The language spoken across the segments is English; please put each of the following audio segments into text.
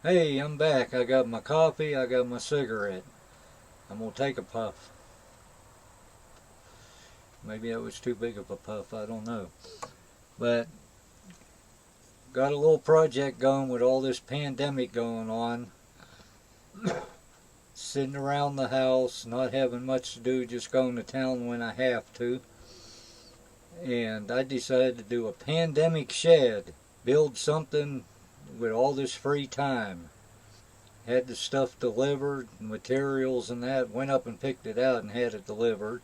Hey, I'm back. I got my coffee, I got my cigarette. I'm gonna take a puff. Maybe that was too big of a puff, I don't know. But got a little project going with all this pandemic going on. Sitting around the house, not having much to do, just going to town when I have to. And I decided to do a pandemic shed. Build something with all this free time. Had the stuff delivered, materials and that, went up and picked it out and had it delivered.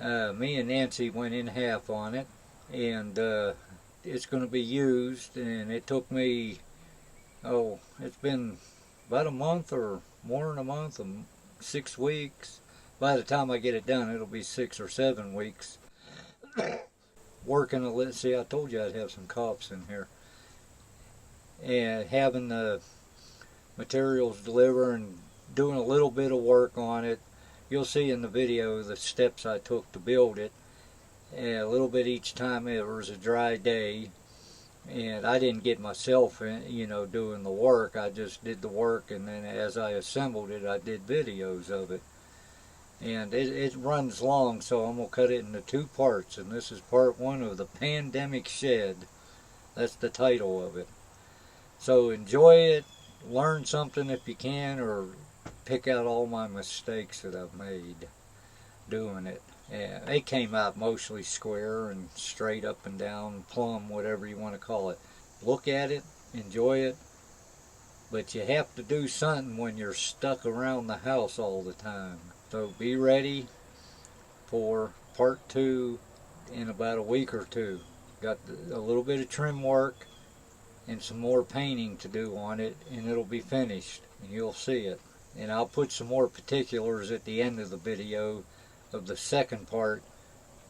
Me and Nancy went in half on it, and it's going to be used, and it took me, it's been about a month or more than a month, 6 weeks. By the time I get it done, it'll be 6 or 7 weeks. Working a little, see, I told you I'd have some coughs in here. And having the materials delivered and doing a little bit of work on it. You'll see in the video the steps I took to build it. And a little bit each time it was a dry day. And I didn't get myself, doing the work. I just did the work, and then as I assembled it, I did videos of it. And it runs long, so I'm going to cut it into 2 parts. And this is part 1 of the Pandemic Shed. That's the title of it. So enjoy it. Learn something if you can, or pick out all my mistakes that I've made doing it. And they came out mostly square and straight up and down, plumb, whatever you want to call it. Look at it, enjoy it, but you have to do something when you're stuck around the house all the time. So be ready for part 2 in about a week or 2. Got a little bit of trim work and some more painting to do on it, and it'll be finished, and you'll see it. And I'll put some more particulars at the end of the video of the second part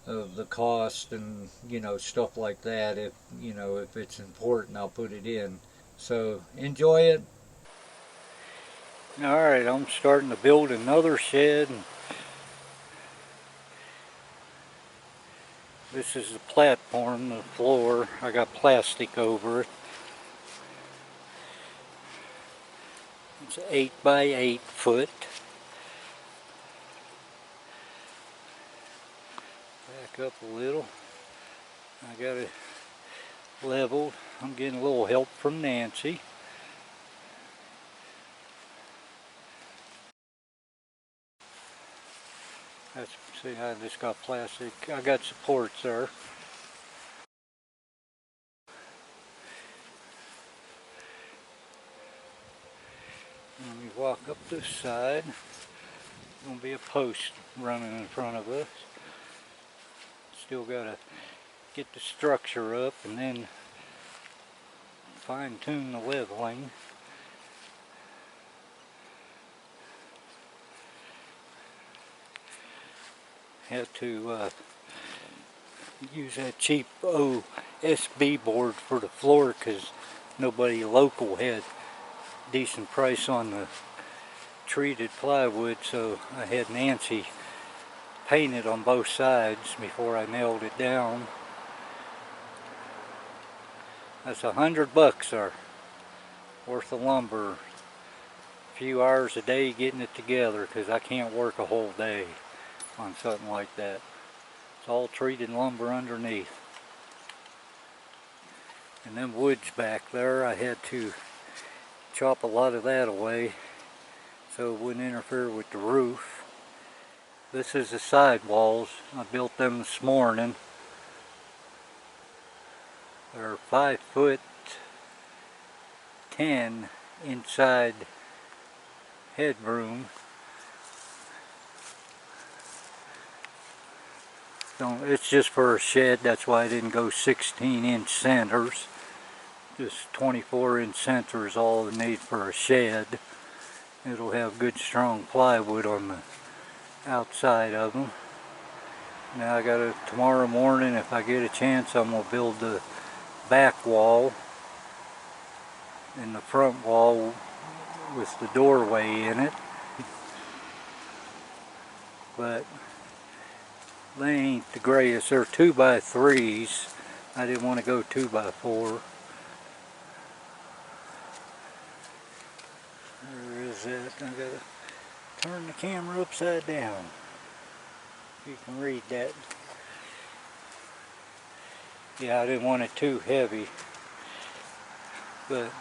of the cost and stuff like that. If it's important, I'll put it in. So enjoy it. Alright, I'm starting to build another shed. This is the platform, the floor. I got plastic over it. It's 8 by 8 foot. Back up a little. I got it leveled. I'm getting a little help from Nancy. See, I just got plastic. I got supports there. Let me walk up this side. There's going to be a post running in front of us. Still got to get the structure up and then fine tune the leveling. Had to use that cheap OSB board for the floor because nobody local had decent price on the treated plywood, so I had Nancy paint it on both sides before I nailed it down. That's $100 there, worth of lumber. A few hours a day getting it together because I can't work a whole day on something like that. It's all treated lumber underneath. And then woods back there, I had to chop a lot of that away so it wouldn't interfere with the roof. This is the side walls. I built them this morning. They're 5'10" inside headroom. So it's just for a shed, that's why I didn't go 16-inch centers. Just 24-inch center is all I need for a shed. It'll have good strong plywood on the outside of them. Now I gotta, tomorrow morning if I get a chance, I'm gonna build the back wall and the front wall with the doorway in it. But they ain't the greatest. They're 2x3s. I didn't want to go 2x4. is that? I gotta turn the camera upside down. If you can read that. Yeah, I didn't want it too heavy, but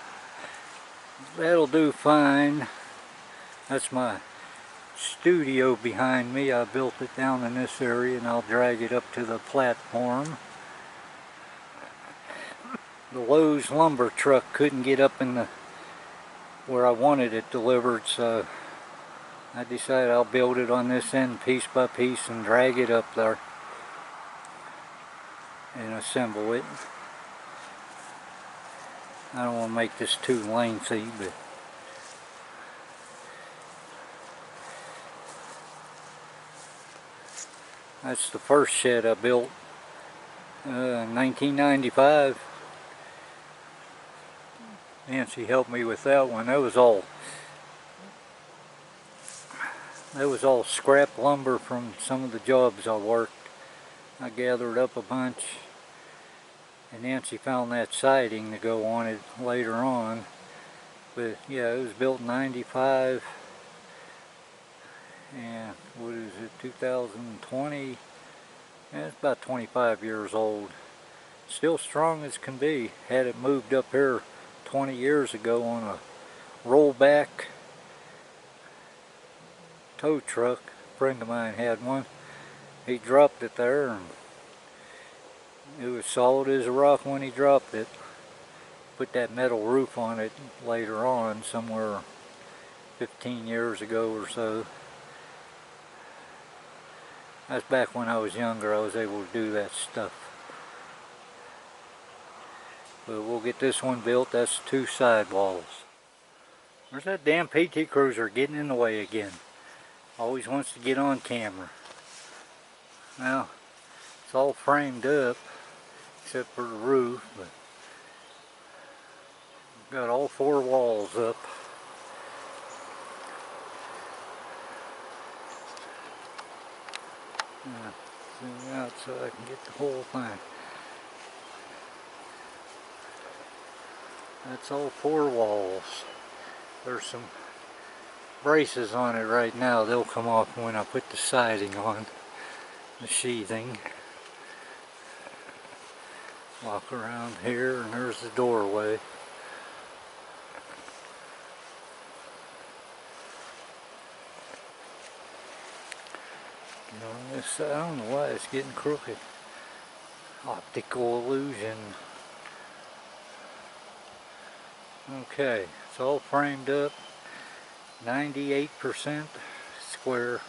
that'll do fine. That's my studio behind me. I built it down in this area and I'll drag it up to the platform. The Lowe's lumber truck couldn't get up in the where I wanted it delivered, so I decided I'll build it on this end piece by piece and drag it up there and assemble it. I don't want to make this too lengthy, but that's the first shed I built in 1995. Nancy helped me with that one. That was all scrap lumber from some of the jobs I worked. I gathered up a bunch, and Nancy found that siding to go on it later on. But yeah, it was built in 95, and what is it, 2020? Yeah, it's about 25 years old. Still strong as can be. Had it moved up here 20 years ago on a rollback tow truck. A friend of mine had one. He dropped it there and it was solid as a rock when he dropped it. Put that metal roof on it later on, somewhere 15 years ago or so. That's back when I was younger. I was able to do that stuff. But we'll get this one built. That's 2 sidewalls. Where's that damn PT Cruiser getting in the way again? Always wants to get on camera. Well, it's all framed up except for the roof, but got all 4 walls up. Zoom out so I can get the whole thing. That's all 4 walls. There's some braces on it right now. They'll come off when I put the siding on, the sheathing. Walk around here and there's the doorway. And on this side, I don't know why it's getting crooked. Optical illusion. Okay, it's all framed up. 98% square.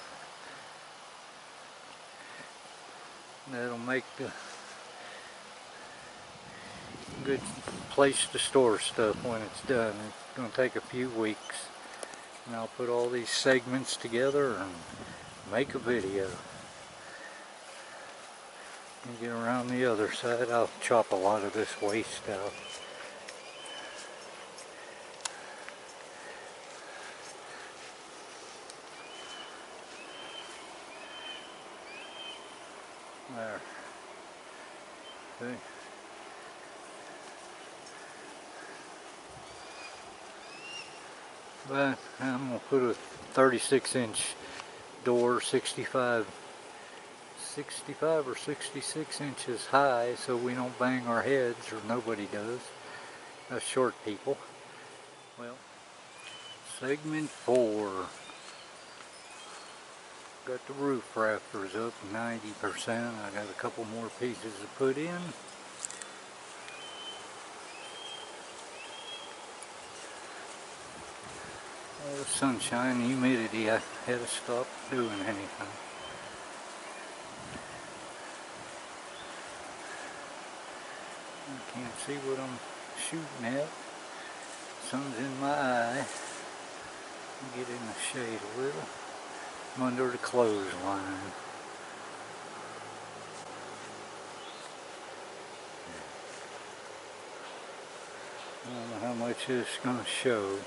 That'll make the good place to store stuff when it's done. It's going to take a few weeks. And I'll put all these segments together and make a video. And get around the other side. I'll chop a lot of this waste out. There. See? But I'm going to put a 36-inch door, 65 or 66 inches high, so we don't bang our heads, or nobody does. Us short people. Well, segment 4. Got the roof rafters up 90%. I got a couple more pieces to put in. All the sunshine, humidity, I had to stop doing anything. I can't see what I'm shooting at. Sun's in my eye. Get in the shade a little. I'm under the clothesline. I don't know how much this is going to show.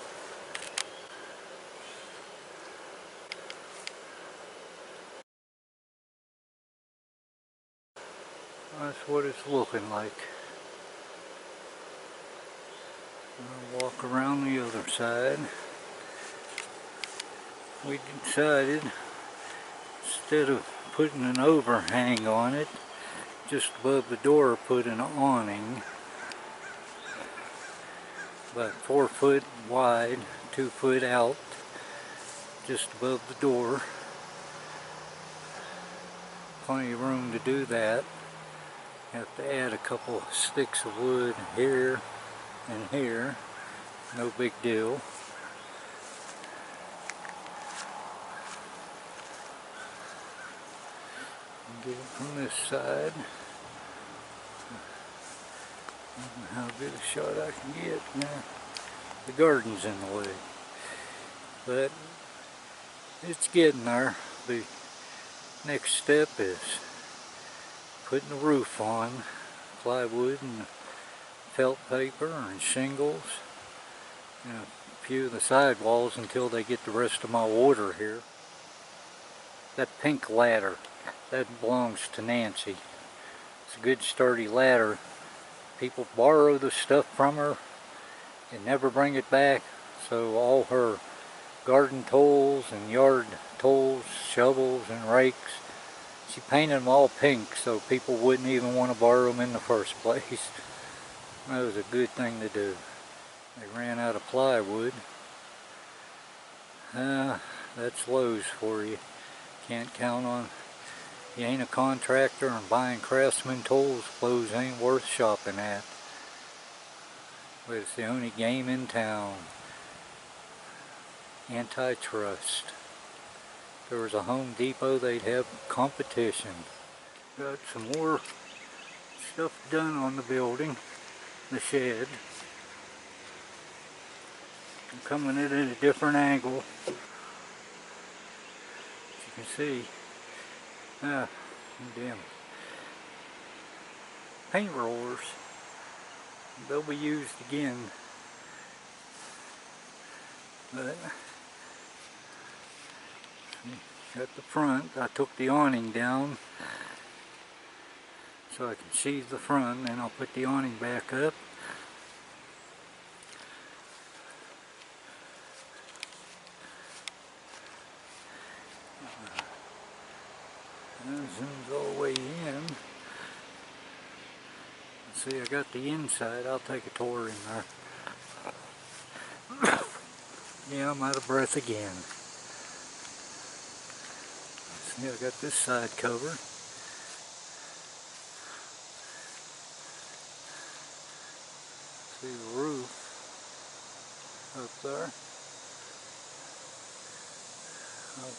That's what it's looking like. I'll walk around the other side. we decided, instead of putting an overhang on it, just above the door put an awning, about 4 foot wide, 2 foot out, just above the door. Plenty of room to do that. Have to add a couple sticks of wood here and here. No big deal. Get it from this side. I don't know how good a shot I can get now. The garden's in the way. But it's getting there. The next step is putting the roof on. Plywood and felt paper and shingles. And a few of the side walls until they get the rest of my order here. That pink ladder, that belongs to Nancy. It's a good sturdy ladder. People borrow the stuff from her and never bring it back. So all her garden tools and yard tools, shovels and rakes, she painted them all pink so people wouldn't even want to borrow them in the first place. That was a good thing to do. They ran out of plywood. That's Lowe's for you. Can't count on, you ain't a contractor and buying Craftsman tools, Lowe's ain't worth shopping at. But it's the only game in town. Antitrust. If there was a Home Depot, they'd have competition. Got some more stuff done on the building, the shed. I'm coming at it at a different angle. As you can see, damn paint rollers. They'll be used again. But at the front, I took the awning down so I can sheathe the front, and I'll put the awning back up. Zooms all the way in. Let's see, I got the inside. I'll take a tour in there. Yeah, I'm out of breath again. See, I got this side covered. See the roof up there. I'll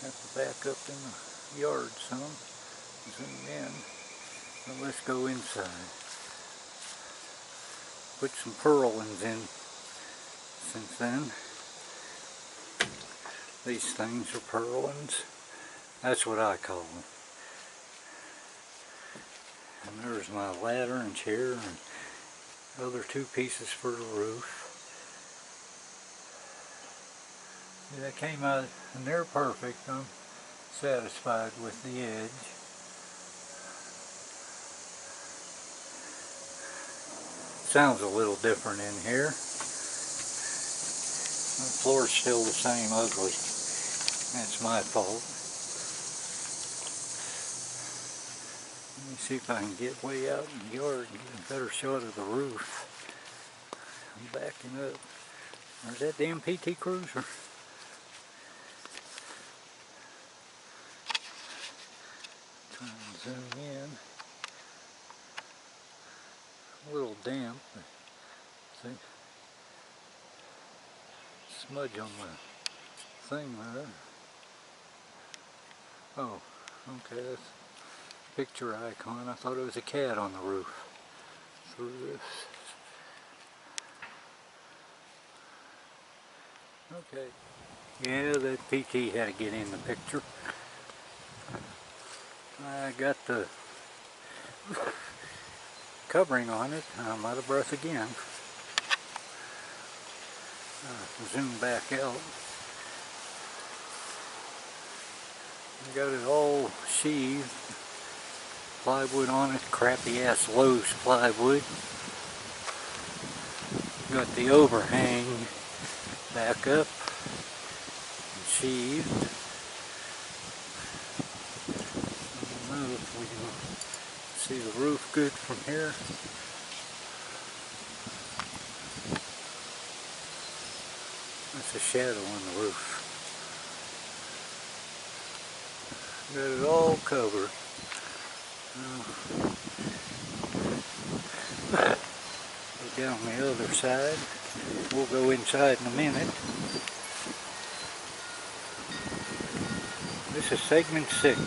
have to back up in the yard some, zoom in, but let's go inside. Put some purlins in since then. These things are purlins. That's what I call them. And there's my ladder and chair and other 2 pieces for the roof. Yeah, that came out and they're perfect. I'm satisfied with the edge. Sounds a little different in here. The floor's still the same ugly. That's my fault. Let me see if I can get way out in the yard and get a better shot of the roof. I'm backing up. There's that damn PT Cruiser. Try and zoom in. A little damp. See? Smudge on the thing there. Oh, okay, that's a picture icon. I thought it was a cat on the roof. Through this. Okay. Yeah, that PT had to get in the picture. I got the covering on it. I'm out of breath again. Zoom back out. I got it all sheathed. Plywood on it, crappy ass Lowe's plywood. Got the overhang back up. achieved. I don't know if we can see the roof good from here. That's a shadow on the roof. Got it all covered. Go down the other side. We'll go inside in a minute. This is segment 6.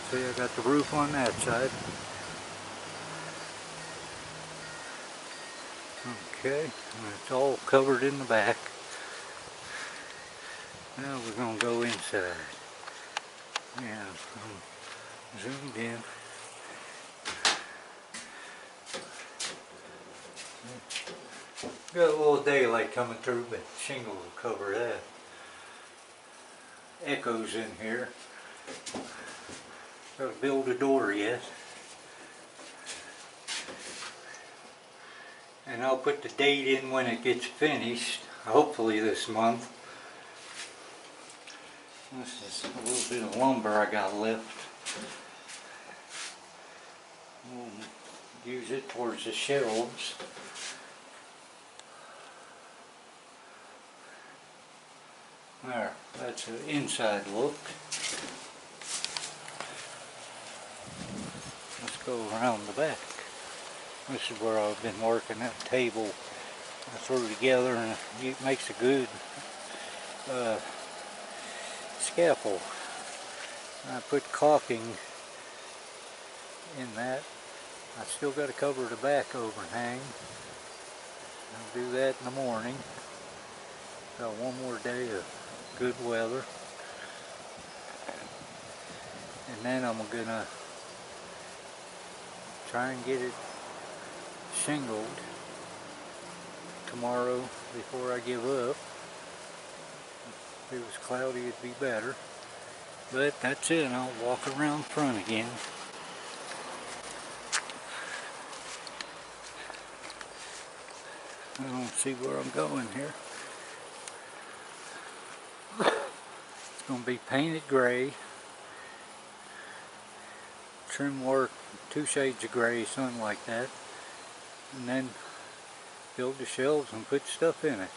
See, I got the roof on that side. Okay, and it's all covered in the back. Now we're going to go inside. Yeah, I'm zoomed in. Got a little daylight coming through, but shingle will cover that. Echoes in here. Got to build a door yet. And I'll put the date in when it gets finished, hopefully this month. This is a little bit of lumber I got left. We'll use it towards the shelves. There, that's an inside look. Let's go around the back. This is where I've been working. That table I threw together, and it makes a good scaffold. I put caulking in that. I still got to cover the back overhang. I'll do that in the morning. Got one more day of good weather. And then I'm gonna try and get it shingled tomorrow before I give up. If it was cloudy, it'd be better. But that's it. I'll walk around front again. I don't see where I'm going here. It's going to be painted gray. Trim work, 2 shades of gray, something like that. And then build the shelves and put stuff in it.